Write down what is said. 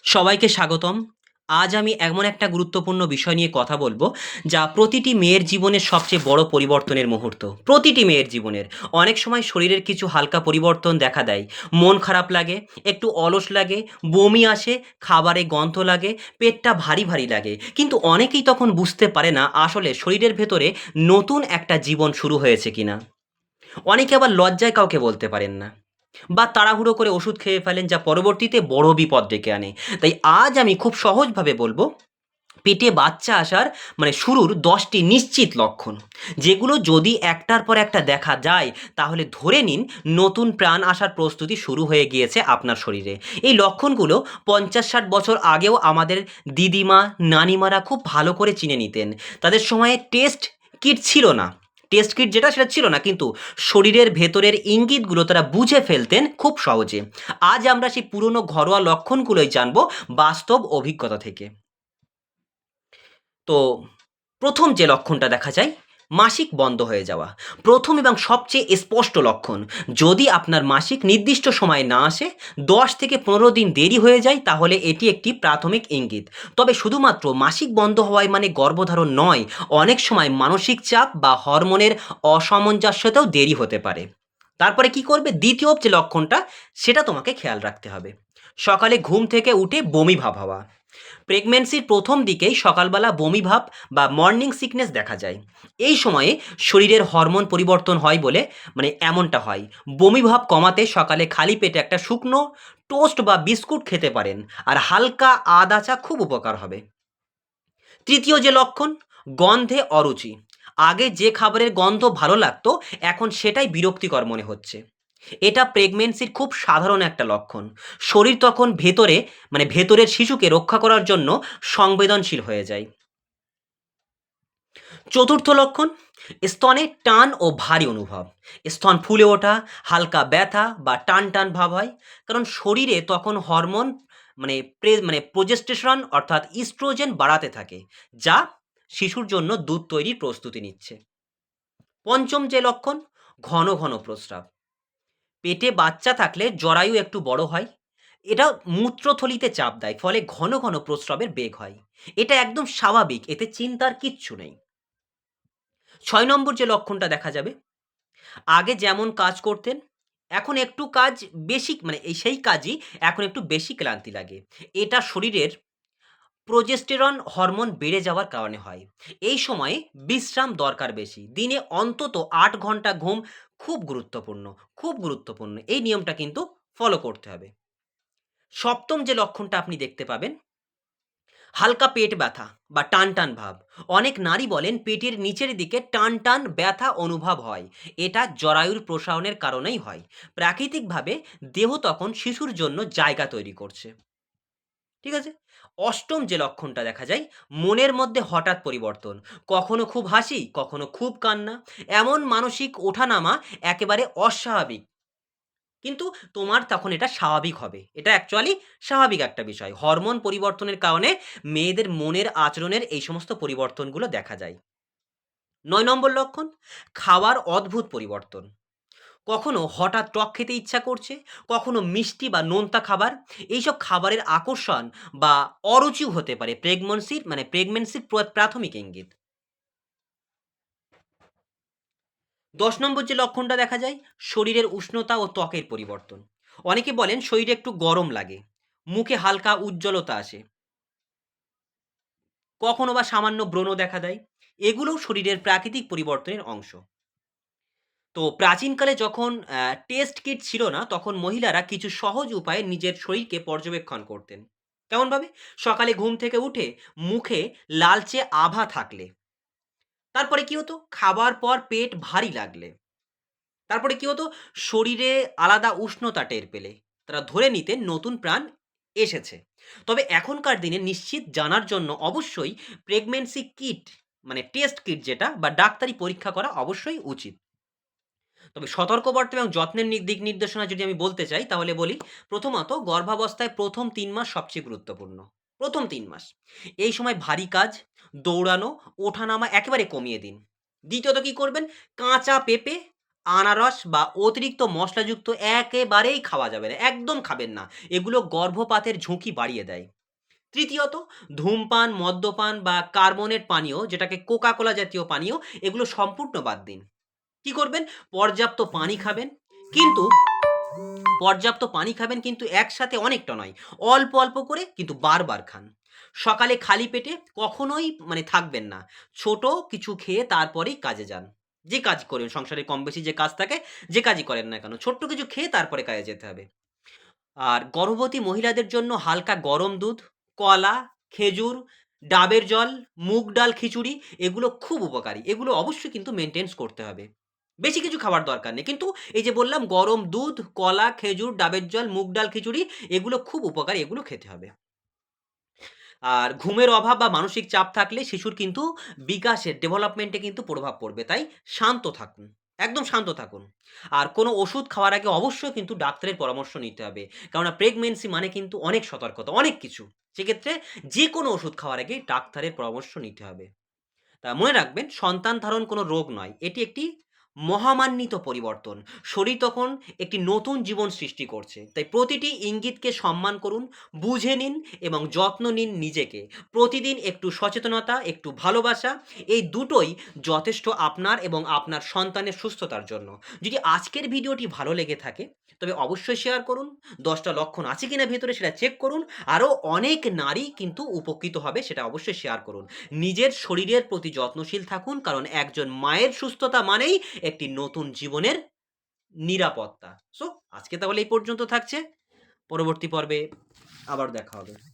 সবাইকে স্বাগতম। আজ আমি এমন একটা গুরুত্বপূর্ণ বিষয় নিয়ে কথা বলবো, যা প্রতিটি মেয়ের জীবনের সবচেয়ে বড় পরিবর্তনের মুহূর্ত। প্রতিটি মেয়ের জীবনের। অনেক সময় শরীরের কিছু হালকা পরিবর্তন দেখা দেয়। মন খারাপ লাগে, একটু অলস লাগে, বমি আসে, খাবারে গন্ধ লাগে, পেটটা ভারী, ভারী লাগে। কিন্তু অনেকেই তখন বুঝতে পারে না আসলে শরীরের ভেতরে নতুন একটা জীবন শুরু হয়েছে কিনা। অনেকে আবার লজ্জায় কাউকে বলতে পারেন না। বা তাড়াহুড়ো করে ওষুধ খেয়ে ফেলেন, যা পরবর্তীতে বড় বিপদ ডেকে আনে। তাই আজ আমি খুব সহজভাবে বলবো, পেটে বাচ্চা আসার শুরুর ১০টি নিশ্চিত লক্ষণ, যেগুলো যদি একটার পর একটা দেখা যায়, তাহলে ধরে নিন নতুন প্রাণ আসার প্রস্তুতি শুরু হয়ে গিয়েছে আপনার শরীরে। এই লক্ষণগুলো ৫০-৬০ বছর আগেও আমাদের দিদিমা, নানিমারা খুব ভালো করে চিনে নিতেন। তাদের সময়ে টেস্ট কিট ছিল না। টেস্ট কিট যেটা সেটা ছিল না, কিন্তু শরীরের ভেতরের ইঙ্গিতগুলো তারা বুঝে ফেলতেন খুব সহজে। আজ আমরা সেই পুরনো ঘরোয়া লক্ষণগুলোই জানবো বাস্তব অভিজ্ঞতা থেকে। তো ১ম যে লক্ষণটা দেখা যায়, মাসিক বন্ধ হয়ে যাওয়া। ১ম এবং সবচেয়ে স্পষ্ট লক্ষণ, যদি আপনার মাসিক নির্দিষ্ট সময়ে না আসে, ১০ থেকে ১৫ দিন দেরি হয়ে যায়, তাহলে এটি একটি প্রাথমিক ইঙ্গিত। তবে শুধুমাত্র মাসিক বন্ধ হওয়ায় মানে গর্ভধারণ নয়, অনেক সময় মানসিক চাপ বা হরমোনের অসামঞ্জস্যতেও দেরি হতে পারে। তারপরে কি করবে? ২য় যে লক্ষণটা, সেটা তোমাকে খেয়াল রাখতে হবে। সকালে ঘুম থেকে উঠে বমি ভাব হওয়া। প্রেগন্যান্সির ১ম দিকেই সকালবেলা বমি ভাব বা মর্নিং সিকনেস দেখা যায়। এই সময়ে শরীরের হরমোন পরিবর্তন হয় বলে এমনটা হয়। বমি ভাব কমাতে সকালে খালি পেটে একটা শুকনো টোস্ট বা বিস্কুট খেতে পারেন। আর হালকা আদা চা খুব উপকার হবে। ৩য় যে লক্ষণ, গন্ধে অরুচি। আগে যে খাবারের গন্ধ ভালো লাগতো, এখন সেটাই বিরক্তিকর মনে হচ্ছে। এটা প্রেগন্যান্সির খুব সাধারণ একটা লক্ষণ। শরীর তখন ভেতরের শিশুকে রক্ষা করার জন্য সংবেদনশীল হয়ে যায়। ৪র্থ লক্ষণ, স্তনে টান ও ভারী অনুভব। স্তন ফুলে ওঠা, হালকা ব্যথা বা টান, টান ভাব হয়। কারণ শরীরে তখন হরমোন প্রোজেস্টেশন অর্থাৎ ইস্ট্রোজেন বাড়াতে থাকে, যা শিশুর জন্য দুধ তৈরির প্রস্তুতি নিচ্ছে। ৫ম যে লক্ষণ, ঘন, ঘন প্রস্রাব। পেটে বাচ্চা থাকলে জরায়ু একটু বড় হয়। এটা মূত্রথলিতে চাপ দেয়, ফলে ঘন, ঘন প্রস্রাবের বেগ হয়। এটা একদম স্বাভাবিক, এতে চিন্তার কিচ্ছু নেই। ৬ নম্বর যে লক্ষণটা দেখা যাবে, আগে যেমন কাজ করতেন, এখন একটু কাজ বেশি সেই কাজই এখন একটু বেশি ক্লান্তি লাগে। এটা শরীরের প্রোজেস্টেরন হরমোন বেড়ে যাওয়ার কারণে হয়। এই সময়ে বিশ্রাম দরকার বেশি। দিনে অন্তত ৮ ঘন্টা ঘুম খুব গুরুত্বপূর্ণ, খুব গুরুত্বপূর্ণ। এই নিয়মটা কিন্তু ফলো করতে হবে। ৭ম যে লক্ষণটা আপনি দেখতে পাবেন, হালকা পেট ব্যথা বা টান, টান ভাব। অনেক নারী বলেন পেটের নিচের দিকে টান, টান ব্যথা অনুভব হয়। এটা জরায়ুর প্রসারণের কারণেই হয়। প্রাকৃতিকভাবে দেহ তখন শিশুর জন্য জায়গা তৈরি করছে। ঠিক আছে? ৮ম যে লক্ষণটা দেখা যায়, মনের মধ্যে হঠাৎ পরিবর্তন। কখনো খুব হাসি, কখনো খুব কান্না। এমন মানসিক ওঠানামা একেবারে অস্বাভাবিক। কিন্তু তোমার তখন এটা স্বাভাবিক হবে। এটা অ্যাকচুয়ালি স্বাভাবিক একটা বিষয়। হরমোন পরিবর্তনের কারণে মেয়েদের মনের আচরণের এই সমস্ত পরিবর্তনগুলো দেখা যায়। ৯ নম্বর লক্ষণ, খাওয়ার অদ্ভুত পরিবর্তন। কখনো হঠাৎ টক খেতে ইচ্ছা করছে, কখনো মিষ্টি বা নোনতা খাবার। এইসব খাবারের আকর্ষণ বা অরুচিও হতে পারে প্রেগন্যান্সির প্রাথমিক ইঙ্গিত। ১০ নম্বর যে লক্ষণটা দেখা যায়, শরীরের উষ্ণতা ও ত্বকের পরিবর্তন। অনেকে বলেন শরীরে একটু গরম লাগে, মুখে হালকা উজ্জ্বলতা আসে, কখনো বা সামান্য ব্রণ দেখা দেয়। এগুলোও শরীরের প্রাকৃতিক পরিবর্তনের অংশ। তো প্রাচীনকালে যখন টেস্ট কিট ছিল না, তখন মহিলারা কিছু সহজ উপায়ে নিজের শরীরকে পর্যবেক্ষণ করতেন। কেমনভাবে? সকালে ঘুম থেকে উঠে মুখে লালচে আভা থাকলে, তারপরে কি হতো? খাবার পর পেট ভারী লাগলে, তারপরে কি হতো? শরীরে আলাদা উষ্ণতা টের পেলে, তারা ধরে নিতেন নতুন প্রাণ এসেছে। তবে এখনকার দিনে নিশ্চিত জানার জন্য অবশ্যই প্রেগন্যান্সি কিট টেস্ট কিট যেটা বা ডাক্তারি পরীক্ষা করা অবশ্যই উচিত। তবে সতর্কবার্তা এবং যত্নের দিক নির্দেশনা যদি আমি বলতে চাই, তাহলে বলি, প্রথমত গর্ভাবস্থায় ১ম ৩ মাস সবচেয়ে গুরুত্বপূর্ণ। ১ম ৩ মাস। এই সময় ভারী কাজ, দৌড়ানো, ওঠানামা একেবারে কমিয়ে দিন। দ্বিতীয়ত কি করবেন? কাঁচা পেঁপে আনারস বা অতিরিক্ত মশলাযুক্ত একেবারেই খাওয়া যাবে না। একদম খাবেন না। এগুলো গর্ভপাতের ঝুঁকি বাড়িয়ে দেয়। তৃতীয়ত, ধূমপান, মদ্যপান বা কার্বনেট পানীয়, যেটাকে কোকা কোলা জাতীয় পানীয়, এগুলো সম্পূর্ণ বাদ দিন। কি করবেন? পর্যাপ্ত পানি খাবেন। কিন্তু পর্যাপ্ত পানি খাবেন, কিন্তু একসাথে অনেকটা নয়। অল্প, অল্প করে কিন্তু বারবার খান। সকালে খালি পেটে কখনোই থাকবেন না। ছোট কিছু খেয়ে তারপরেই কাজে যান। যে কাজ করেন সংসারে কম বেশি যে কাজ থাকে, যে কাজই করেন না কেন, ছোট্ট কিছু খেয়ে তারপরে কাজে যেতে হবে। আর গর্ভবতী মহিলাদের জন্য হালকা গরম দুধ, কলা, খেজুর, ডাবের জল, মুগ ডাল খিচুড়ি, এগুলো খুব উপকারী। এগুলো অবশ্যই কিন্তু মেইনটেন্স করতে হবে। বেশি কিছু খাবার দরকার নেই। কিন্তু এই যে বললাম, গরম দুধ, কলা, খেজুর, ডাবের জল, মুগ ডাল খিচুড়ি, এগুলো খুব উপকারী, এগুলো খেতে হবে। আর ঘুমের অভাব বা মানসিক চাপ থাকলে শিশুর কিন্তু বিকাশের ডেভেলপমেন্টে কিন্তু প্রভাব পড়বে। তাই শান্ত থাকুন। একদম শান্ত থাকুন। আর কোনো ওষুধ খাওয়ার আগে অবশ্যই কিন্তু ডাক্তারের পরামর্শ নিতে হবে। কেননা প্রেগন্যান্সি মানে কিন্তু অনেক সতর্কতা, অনেক কিছু। সেক্ষেত্রে যেকোনো ওষুধ খাওয়ার আগে ডাক্তারের পরামর্শ নিতে হবে। তা মনে রাখবেন, সন্তান ধারণ কোনো রোগ নয়। এটি একটি মহামান্বিত পরিবর্তন। শরীর তখন একটি নতুন জীবন সৃষ্টি করছে। তাই প্রতিটি ইঙ্গিতকে সম্মান করুন, বুঝে নিন এবং যত্ন নিন নিজেকে। প্রতিদিন একটু সচেতনতা, একটু ভালোবাসা, এই দুটোই যথেষ্ট আপনার এবং আপনার সন্তানের সুস্থতার জন্য। যদি আজকের ভিডিওটি ভালো লেগে থাকে, তবে অবশ্যই শেয়ার করুন। ১০ টা লক্ষণ আছে কিনা ভেতরে সেটা চেক করুন। আরও অনেক নারী কিন্তু উপকৃত হবে, সেটা অবশ্যই শেয়ার করুন। নিজের শরীরের প্রতি যত্নশীল থাকুন, কারণ একজন মায়ের সুস্থতা মানেই একটি নতুন জীবনের নিরাপত্তা। সো আজকে তাহলে এই পর্যন্ত থাকছে। পরবর্তী পর্বে আবার দেখা হবে।